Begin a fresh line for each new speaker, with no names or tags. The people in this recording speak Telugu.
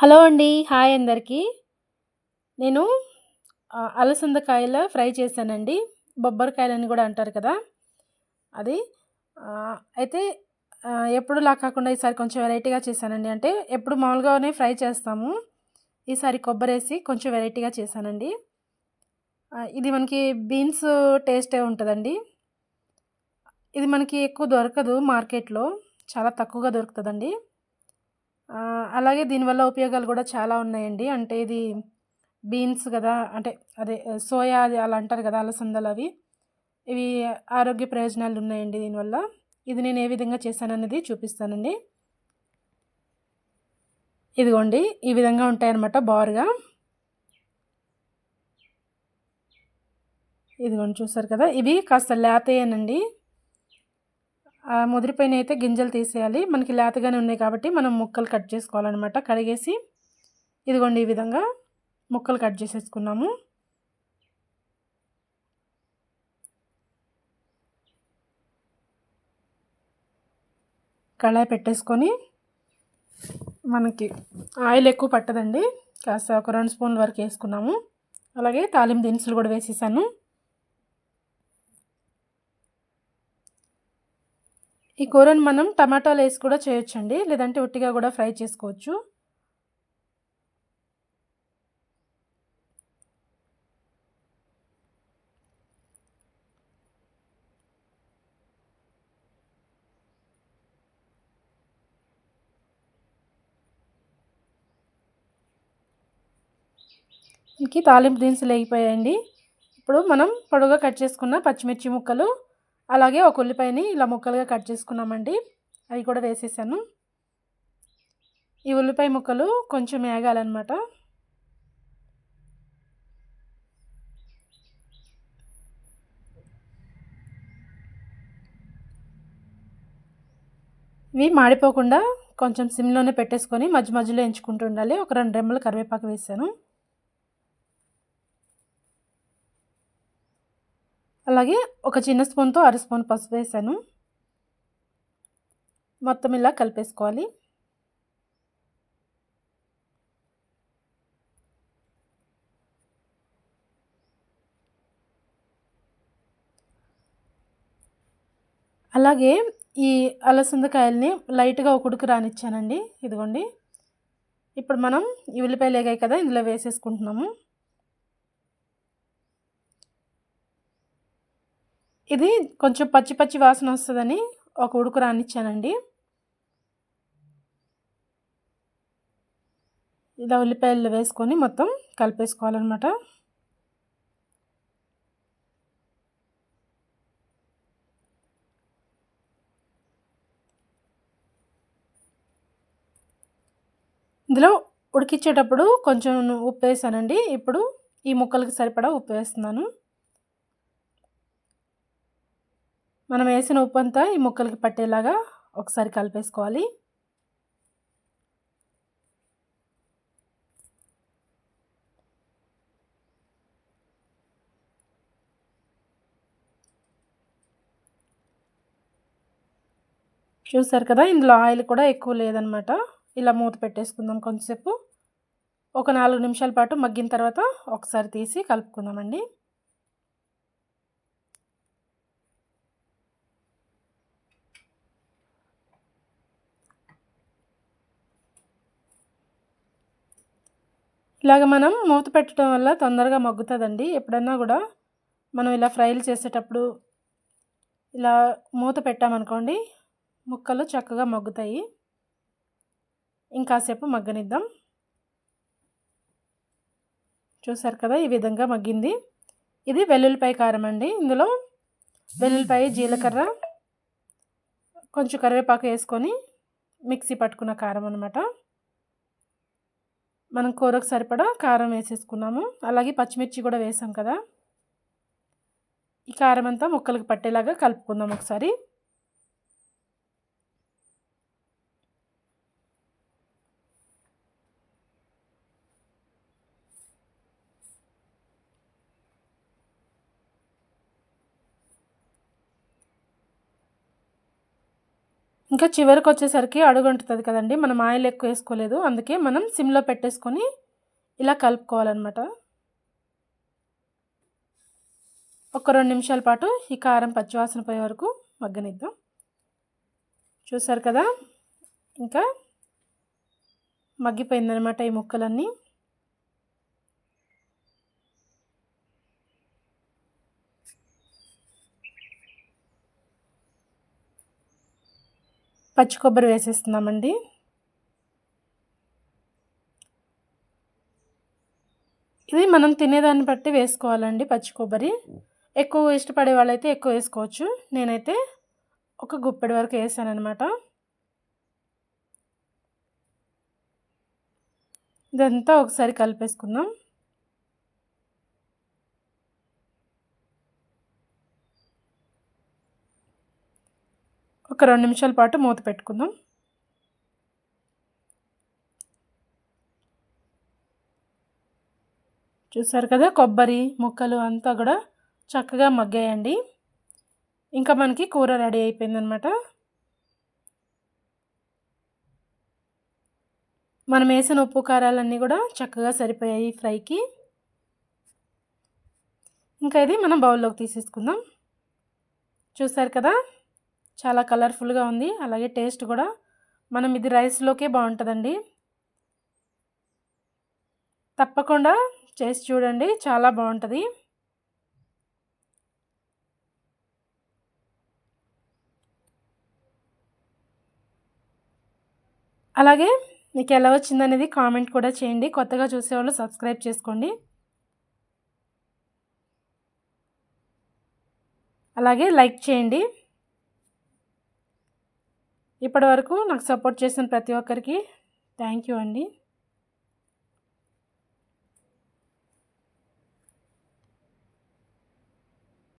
హలో అండి. హాయ్ అందరికీ. నేను అలసందకాయల ఫ్రై చేశానండి. బొబ్బరికాయలని గూడా అంటారు కదా! అది. అయితే ఎప్పుడులా కాకుండా ఈసారి కొంచెం వెరైటీగా చేశానండి. అంటే ఎప్పుడు మామూలుగానే ఫ్రై చేస్తాము. ఈసారి కొబ్బరేసి కొంచెం వెరైటీగా చేశానండి. ఇది మనకి బీన్స్ టేస్టే ఉంటదండి. ఇది మనకి ఎక్కువ దొరకదు మార్కెట్‌లో. చాలా తక్కువగా దొరుకుతదండి. అలాగే దీనివల్ల ఉపయోగాలు గూడా చాలా ఉన్నాయండి. అంటే ఇది బీన్స్ గదా! అంటే అదే సోయా అది అలా అంటారు గదా! అలసందలవి. ఇవి ఆరోగ్య ప్రయోజనాలున్నాయండి దీనివల్ల. ఇది నేను ఏ విధంగా చేశాననేది చూపిస్తానండి. ఇదిగోండి ఈ విధంగా ఉంటాయన్నమాట బారుగా. ఇదిగోండి చూసారు కదా! ఇవి కాస్త లేతయేనండి. ముదిరిపోయినయయితే గింజలు తీసేయాలి. మనకి లేతగానే ఉన్నాయి కాబట్టి మనం ముక్కలు కట్ చేసుకోవాలనమాట. కడిగేసి ఇదిగోండి ఈ విధంగా ముక్కలు కట్ చేసేసుకున్నాము. కళాయి పెట్టేసుకొని మనకి ఆయిల్ ఎక్కువ పట్టదండి. కాస్త ఒక 2 స్పూన్ల వరకు ఏసుకున్నాము. అలాగే తాలింపు దినుసులు గూడా వేసేసాను. ఈ కూరని మనం టమాటాలేసి కూడా చేయొచ్చండి. లేదంటే ఉట్టిగా గూడా ఫ్రై చేసుకోవచ్చు. ఇంకి తాలింపు దినుసులు ఎగిపోయాయండి. ఇప్పుడు మనం పొడువుగా కట్ చేసుకున్న పచ్చిమిర్చి ముక్కలు, అలాగే ఒక ఉల్లిపాయని ఇలా ముక్కలుగా కట్ చేసుకున్నామండి. అవి కూడా వేసేసాను. ఈ ఉల్లిపాయ ముక్కలు కొంచెం ఏగాలనమాట. ఇవి మాడిపోకుండా కొంచెం సిమ్‌లోనే పెట్టేసుకొని మధ్య మధ్యలో ఎంచుకుంటూ ఉండాలి. ఒక 2 రెమ్మలు కరివేపాకు వేసాను. అలాగే ఒక చిన్న స్పూన్‌తో అర స్పూన్ పసుపేసాను. మొత్తం ఇలా కలిపేసుకోవాలి. అలాగే ఈ అలసందకాయల్ని లైట్‌గా ఒక ఉడుకు రానిచ్చానండి. ఇదిగోండి. ఇప్పుడు మనం ఈ ఉల్లిపాయలేగాయి కదా! ఇందులో వేసేసుకుంటున్నాము. ఇది కొంచెం పచ్చి పచ్చి వాసనొస్తదని ఒక ఉడుకు రానిచ్చానండి. ఇలా ఉల్లిపాయల్లో వేసుకొని మొత్తం కలిపేసుకోవాలనమాట. ఇందులో ఉడికిచ్చేటప్పుడు కొంచెం ఉప్పేసానండి. ఇప్పుడు ఈ ముక్కలకి సరిపడా ఉప్పేస్తున్నాను. మనం వేసిన ఉప్పంతా ఈ ముక్కలకి పట్టేలాగా ఒకసారి కలిపేసుకోవాలి. చూసారు కదా! ఇందులో ఆయిల్ కూడా ఎక్కువ లేదనమాట. ఇలా మూత పెట్టేసుకుందాం కొంచెంసేపు. ఒక 4 నిమిషాల పాటు మగ్గిన తర్వాత ఒకసారి తీసి కలుపుకుందామండి. ఇలాగ మనం మూత పెట్టడం వల్ల తొందరగా మగ్గుతదండి. ఎప్పుడన్నా గూడా మనం ఇలా ఫ్రైలు చేసేటప్పుడు ఇలా మూత పెట్టామనుకోండి, ముక్కలు చక్కగా మగ్గుతాయి. ఇంకాసేపు మగ్గనిద్దాం. చూసారు కదా! ఈ విధంగా మగ్గింది. ఇది వెల్లుల్లిపాయ కారం అండి. ఇందులో వెల్లుల్లిపాయ, జీలకర్ర, కొంచెం కరివేపాకు ఏసుకొని మిక్సీ పట్టుకున్న కారం అనమాట. మనం కూరకు సరిపడా కారం వేసేసుకున్నాము. అలాగే పచ్చిమిర్చి గూడా వేసాం కదా! ఈ కారం అంతా ముక్కలకి పట్టేలాగా కలుపుకుందాం ఒకసారి. ఇంకా చివరికి వచ్చేసరికి అడుగంటుతుంది కదండి, మనం ఆయిల్ ఎక్కువ వేసుకోలేదు, అందుకే మనం సిమ్లో పెట్టేసుకొని ఇలా కలుపుకోవాలన్నమాట. ఒక 2 నిమిషాల పాటు ఈ కారం పచ్చివాసన పోయే వరకు మగ్గనిద్దాం. చూసారు కదా, ఇంకా మగ్గిపోయిందనమాట ఈ ముక్కలన్నీ. పచ్చి కొబ్బరి వేసేస్తున్నామండి. ఇది మనం తినేదాన్ని బట్టి వేసుకోవాలండి పచ్చి కొబ్బరి. ఎక్కువ ఇష్టపడే వాళ్ళైతే ఎక్కువ వేసుకోవచ్చు. నేనైతే ఒక గుప్పెడు వరకు వేసాననమాట. ఇదంతా ఒకసారి కలిపేసుకుందాం. ఒక 2 నిమిషాల పాటు మూత పెట్టుకుందాం. చూసారు కదా, కొబ్బరి ముక్కలు అంతా కూడా చక్కగా మగ్గాయండి. ఇంకా మనకి కూర రెడీ అయిపోయిందనమాట. మనం వేసిన ఉప్పు కారాలన్నీ కూడా చక్కగా సరిపోయాయి ఫ్రైకి. ఇంకా ఇది మనం బౌల్లోకి తీసేసుకుందాం. చూసారు కదా, చాలా కలర్ఫుల్గా ఉంది, అలాగే టేస్ట్ కూడా. మనం ఇది రైస్లోకే బాగుంటుందండి. తప్పకుండా చేసి చూడండి, చాలా బాగుంటుంది. అలాగే మీకు ఎలా వచ్చిందనేది కామెంట్ కూడా చేయండి. కొత్తగా చూసేవాళ్ళు సబ్స్క్రైబ్ చేసుకోండి. అలాగే లైక్ చేయండి. ఇప్పటివరకు నాకు సపోర్ట్ చేసిన ప్రతి ఒక్కరికి థ్యాంక్ యూ అండి.